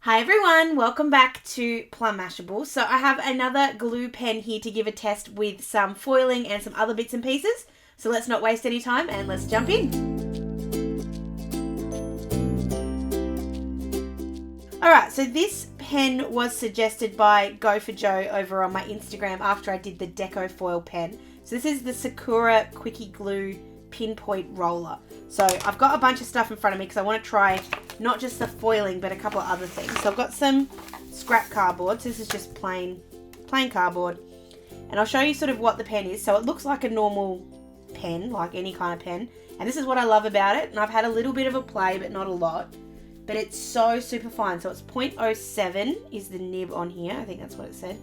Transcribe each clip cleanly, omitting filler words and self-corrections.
Hi everyone, welcome back to Plum Mashable. So I have another glue pen here to give a test with some foiling and some other bits and pieces. So let's not waste any time and let's jump in. Alright, so this pen was suggested by Go for Joe over on my Instagram after I did the Deco foil pen. So this is the Sakura Quickie glue pinpoint roller. So I've got a bunch of stuff in front of me because I want to try not just the foiling but a couple of other things. So I've got some scrap cardboard. So this is just plain cardboard. And I'll show you sort of what the pen is. So it looks like a normal pen, like any kind of pen. And this is what I love about it. And I've had a little bit of a play but not a lot. But it's so super fine. So it's 0.07 is the nib on here. I think that's what it said.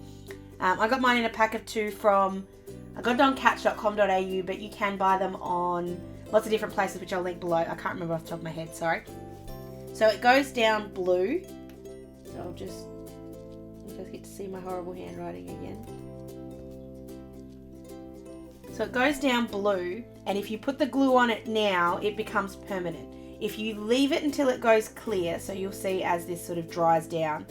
I got mine in a pack of 2 from... I got it on catch.com.au, but you can buy them on lots of different places, which I'll link below. I can't remember off the top of my head, sorry. So it goes down blue. So I'll just get to see my horrible handwriting again. So it goes down blue, and if you put the glue on it now, it becomes permanent. If you leave it until it goes clear, so you'll see as this sort of dries down,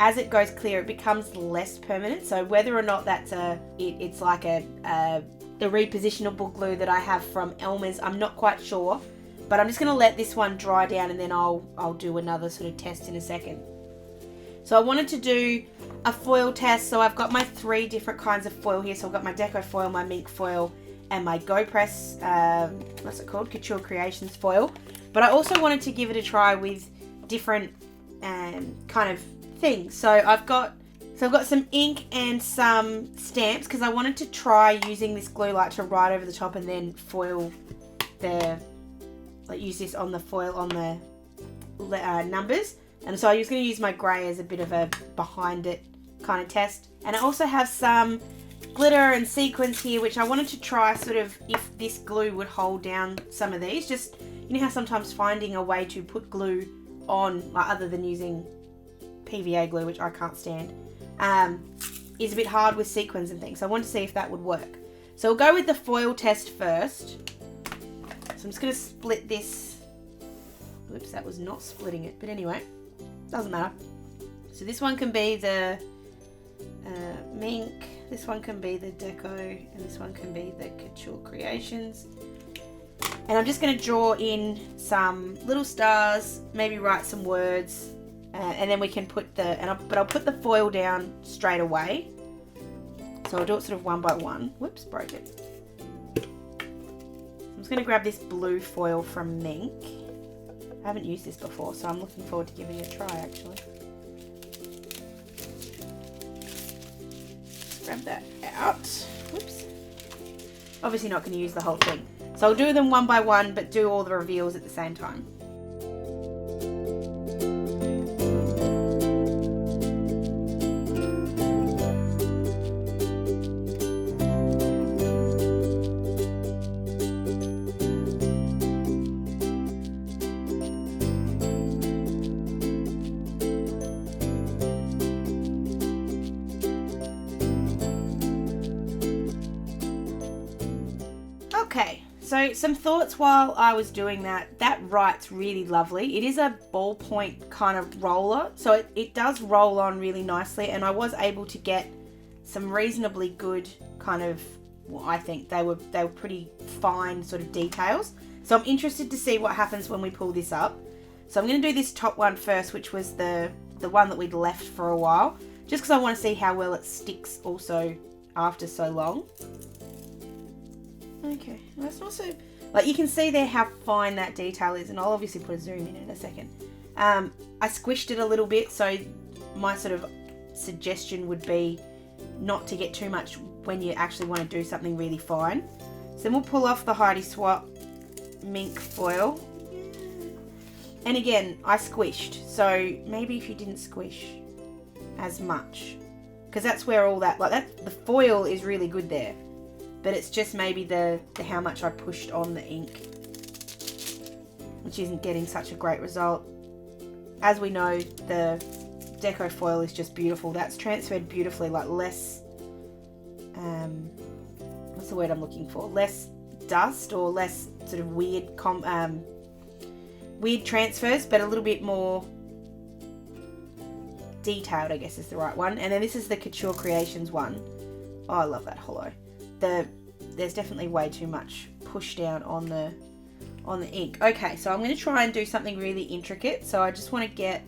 as it goes clear, it becomes less permanent. So whether or not that's it's like the repositionable glue that I have from Elmer's, I'm not quite sure. But I'm just going to let this one dry down and then I'll do another sort of test in a second. So I wanted to do a foil test. So I've got my 3 different kinds of foil here. So I've got my Deco foil, my Mink foil, and my Go Press, what's it called? Couture Creations foil. But I also wanted to give it a try with different kind of things. So I've got some ink and some stamps because I wanted to try using this glue light to write over the top and then foil use this on the foil on the numbers. And so I was going to use my grey as a bit of a behind it kind of test. And I also have some glitter and sequins here, which I wanted to try sort of if this glue would hold down some of these. Just, you know how sometimes finding a way to put glue on, like other than using PVA glue, which I can't stand, is a bit hard with sequins and things. So I want to see if that would work. So we'll go with the foil test first. So I'm just going to split this. Whoops, that was not splitting it. But anyway, doesn't matter. So this one can be the Mink, this one can be the Deco, and this one can be the Couture Creations. And I'm just going to draw in some little stars, maybe write some words, and then we can put but I'll put the foil down straight away. So I'll do it sort of one by one. Whoops, broke it. I'm just going to grab this blue foil from Mink. I haven't used this before, so I'm looking forward to giving it a try actually. Just grab that out. Whoops. Obviously not going to use the whole thing. So I'll do them one by one, but do all the reveals at the same time. Okay, so some thoughts while I was doing that. That writes really lovely. It is a ballpoint kind of roller, so it does roll on really nicely, and I was able to get some reasonably good kind of, well, I think they were pretty fine sort of details. So I'm interested to see what happens when we pull this up. So I'm going to do this top one first, which was the one that we'd left for a while, just because I want to see how well it sticks also after so long. Okay, that's not so... Like, you can see there how fine that detail is, and I'll obviously put a zoom in a second. I squished it a little bit, so my sort of suggestion would be not to get too much when you actually want to do something really fine. So then we'll pull off the Heidi Swapp Mink foil. And again, I squished, so maybe if you didn't squish as much, because that's where all that, like that, the foil is really good there. But it's just maybe the how much I pushed on the ink, which isn't getting such a great result. As we know, the Deco foil is just beautiful. That's transferred beautifully, like less, what's the word I'm looking for? Less dust or less sort of weird transfers, but a little bit more detailed, I guess is the right one. And then this is the Couture Creations one. Oh, I love that hollow. There's definitely way too much push down on the ink. Okay, so I'm going to try and do something really intricate. So I just want to get,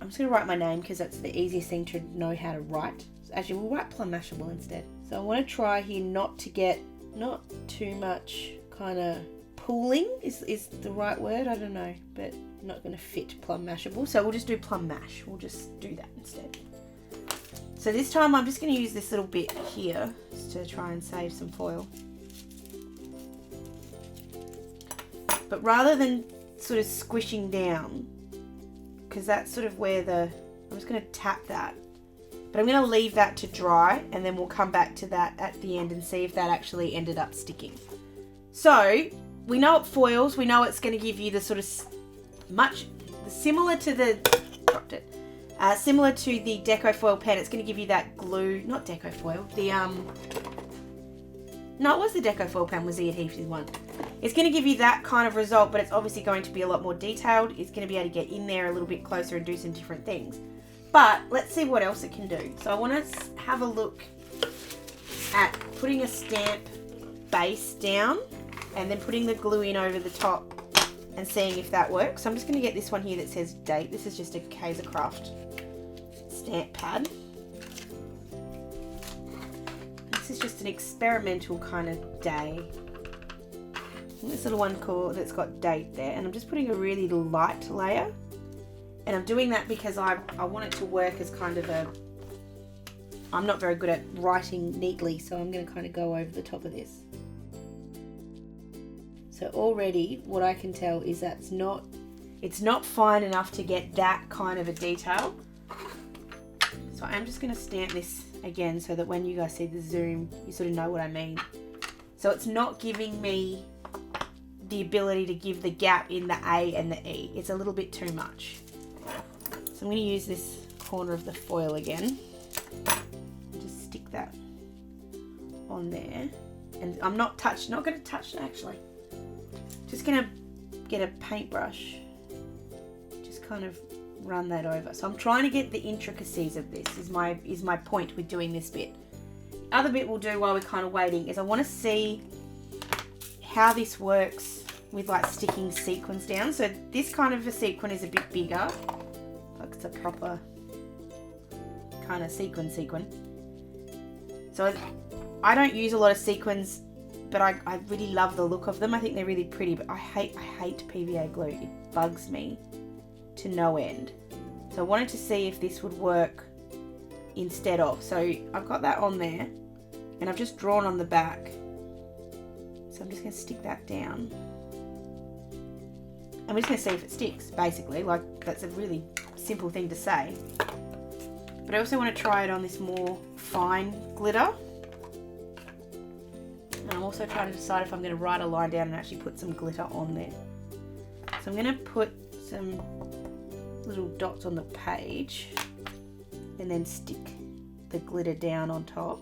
I'm just going to write my name because that's the easiest thing to know how to write. So actually, we'll write Plum Mashable instead. So I want to try here not to get, not too much kind of pooling is the right word, I don't know, but I'm not going to fit Plum Mashable, so we'll just do Plum Mash. We'll just do that instead. So this time I'm just going to use this little bit here just to try and save some foil. But rather than sort of squishing down, because that's sort of where I'm just going to tap that, but I'm going to leave that to dry, and then we'll come back to that at the end and see if that actually ended up sticking. So we know it foils, we know it's going to give you the sort of similar to the Deco foil pen. It's going to give you that glue, not Deco foil, no, it was the Deco foil pen, was the adhesive one. It's going to give you that kind of result, but it's obviously going to be a lot more detailed. It's going to be able to get in there a little bit closer and do some different things. But let's see what else it can do. So I want to have a look at putting a stamp base down and then putting the glue in over the top and seeing if that works. So I'm just going to get this one here that says date. This is just a Craft stamp pad. This is just an experimental kind of day. This little one that's got date there, and I'm just putting a really light layer, and I'm doing that because I want it to work as kind of I'm not very good at writing neatly, so I'm going to kind of go over the top of this. So already what I can tell is that it's not fine enough to get that kind of a detail. So I'm just going to stamp this again so that when you guys see the zoom, you sort of know what I mean. So it's not giving me the ability to give the gap in the A and the E. It's a little bit too much. So I'm going to use this corner of the foil again. Just stick that on there. And I'm not going to touch it actually. Just going to get a paintbrush. Just kind of run that over. So I'm trying to get the intricacies of this is my point with doing this bit. The other bit we'll do while we're kind of waiting is I want to see how this works with like sticking sequins down. So this kind of a sequin is a bit bigger. Like it's a proper kind of sequin. So I don't use a lot of sequins, but I really love the look of them. I think they're really pretty, but I hate PVA glue. It bugs me to no end. So I wanted to see if this would work instead of. So I've got that on there and I've just drawn on the back. So I'm just going to stick that down. I'm just going to see if it sticks, basically. Like, that's a really simple thing to say. But I also want to try it on this more fine glitter. And I'm also trying to decide if I'm going to write a line down and actually put some glitter on there. So I'm going to put some little dots on the page and then stick the glitter down on top.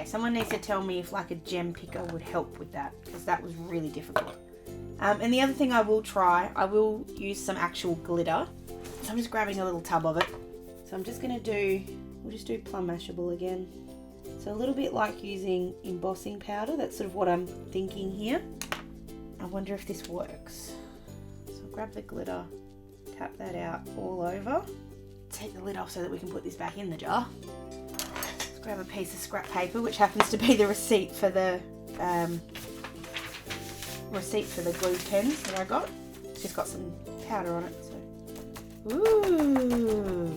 Someone needs to tell me if like a gem picker would help with that, because that was really difficult. And the other thing I will use some actual glitter. So I'm just grabbing a little tub of it. So I'm just going to we'll just do Plum Mashable again. So a little bit like using embossing powder. That's sort of what I'm thinking here. I wonder if this works. So I'll grab the glitter, tap that out all over. Take the lid off so that we can put this back in the jar. Grab a piece of scrap paper, which happens to be the receipt for the glue pens that I got. It's just got some powder on it. So, ooh,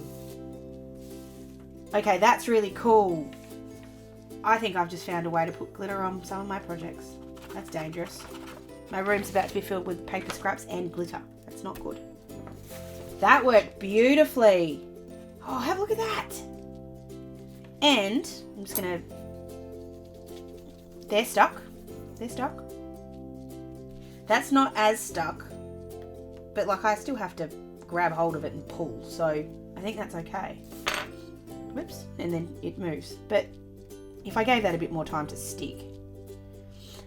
okay, that's really cool. I think I've just found a way to put glitter on some of my projects. That's dangerous. My room's about to be filled with paper scraps and glitter. That's not good. That worked beautifully. Oh, have a look at that. And I'm just going to, they're stuck. That's not as stuck, but like I still have to grab hold of it and pull, so I think that's okay. Whoops, and then it moves. But if I gave that a bit more time to stick.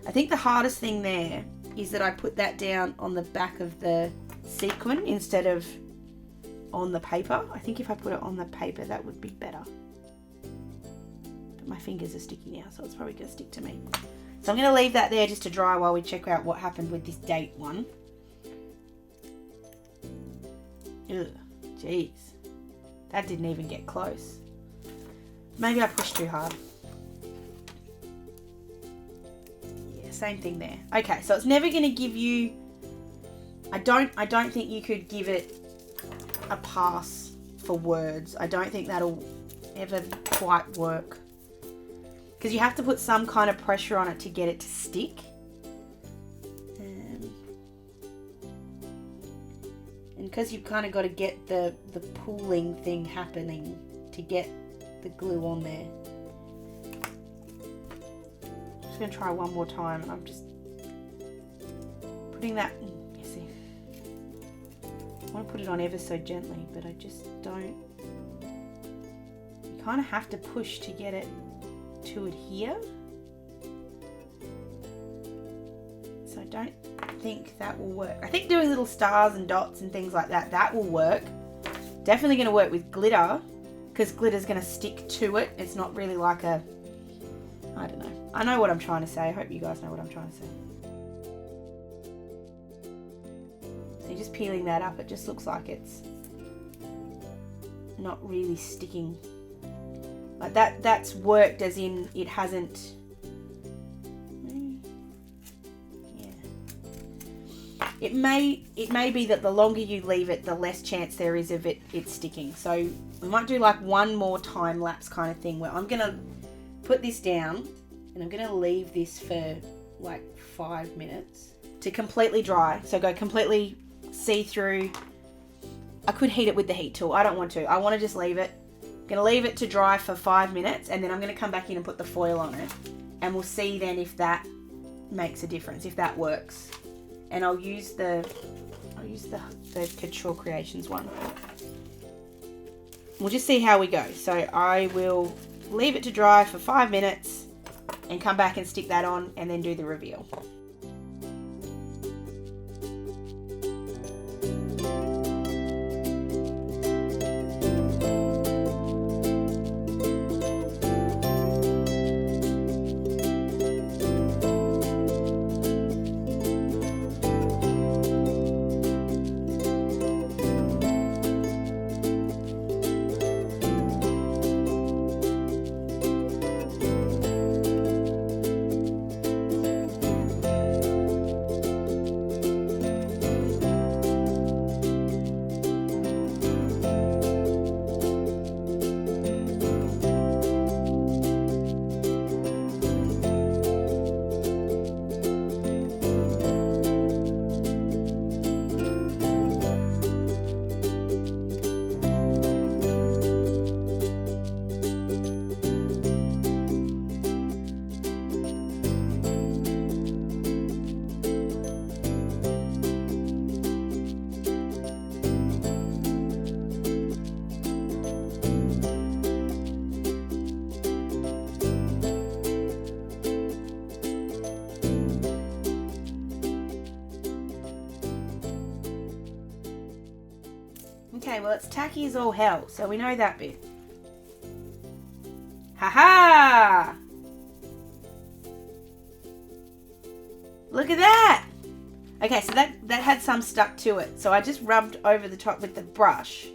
I think the hardest thing there is that I put that down on the back of the sequin instead of on the paper. I think if I put it on the paper, that would be better. But my fingers are sticky now, so it's probably going to stick to me. So I'm going to leave that there just to dry while we check out what happened with this date one. Ugh, jeez. That didn't even get close. Maybe I pushed too hard. Yeah, same thing there. Okay, so it's never going to give you... I don't think you could give it a pass for words. I don't think that'll ever quite work. Because you have to put some kind of pressure on it to get it to stick. And because you've kind of got to get the pooling thing happening to get the glue on there. I'm just going to try one more time. I'm just putting that... You see, I want to put it on ever so gently, but I just don't... You kind of have to push to get it to adhere. So I don't think that will work. I think doing little stars and dots and things like that, that will work. Definitely going to work with glitter, because glitter's going to stick to it. It's not really like a... I don't know. I know what I'm trying to say. I hope you guys know what I'm trying to say. So you're just peeling that up. It just looks like it's not really sticking. Like that's worked as in it hasn't... Yeah. It may be that the longer you leave it, the less chance there is of it sticking. So we might do like one more time lapse kind of thing where I'm going to put this down and I'm going to leave this for like 5 minutes to completely dry. So go completely see-through. I could heat it with the heat tool. I don't want to. I want to just leave it. I'm going to leave it to dry for 5 minutes and then I'm going to come back in and put the foil on it. And we'll see then if that makes a difference, if that works. And I'll use the Couture Creations one. We'll just see how we go. So I will leave it to dry for 5 minutes and come back and stick that on and then do the reveal. Okay, well it's tacky as all hell, so we know that bit. Ha-ha! Look at that! Okay, so that had some stuck to it. So I just rubbed over the top with the brush.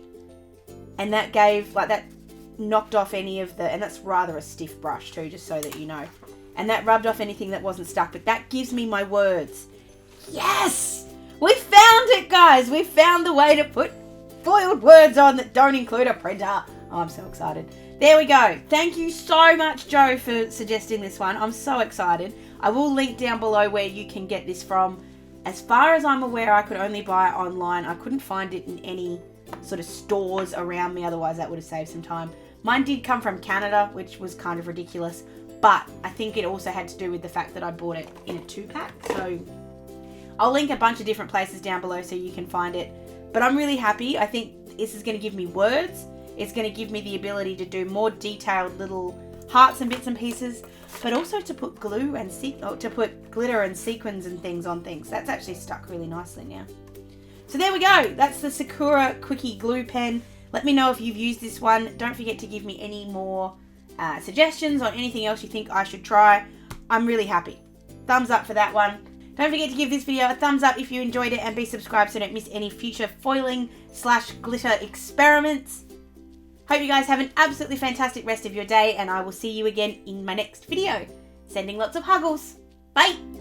And that gave, like that knocked off any of the, and that's rather a stiff brush too, just so that you know. And that rubbed off anything that wasn't stuck, but that gives me my words. Yes! We found it, guys! We found the way to put foiled words on that don't include a printer. Oh, I'm so excited. There we go. Thank you so much, Joe, for suggesting this one. I'm so excited. I will link down below where you can get this from. As far as I'm aware, I could only buy it online. I couldn't find it in any sort of stores around me, otherwise that would have saved some time. Mine did come from Canada, which was kind of ridiculous, but I think it also had to do with the fact that I bought it in a 2-pack. So I'll link a bunch of different places down below so you can find it. But I'm really happy. I think this is going to give me words. It's going to give me the ability to do more detailed little hearts and bits and pieces, but also to put glue and to put glitter and sequins and things on things. That's actually stuck really nicely now. So there we go. That's the Sakura Quickie glue pen. Let me know if you've used this one. Don't forget to give me any more suggestions or anything else you think I should try. I'm really happy. Thumbs up for that one. Don't forget to give this video a thumbs up if you enjoyed it, and be subscribed so you don't miss any future foiling/glitter experiments. Hope you guys have an absolutely fantastic rest of your day, and I will see you again in my next video. Sending lots of huggles. Bye!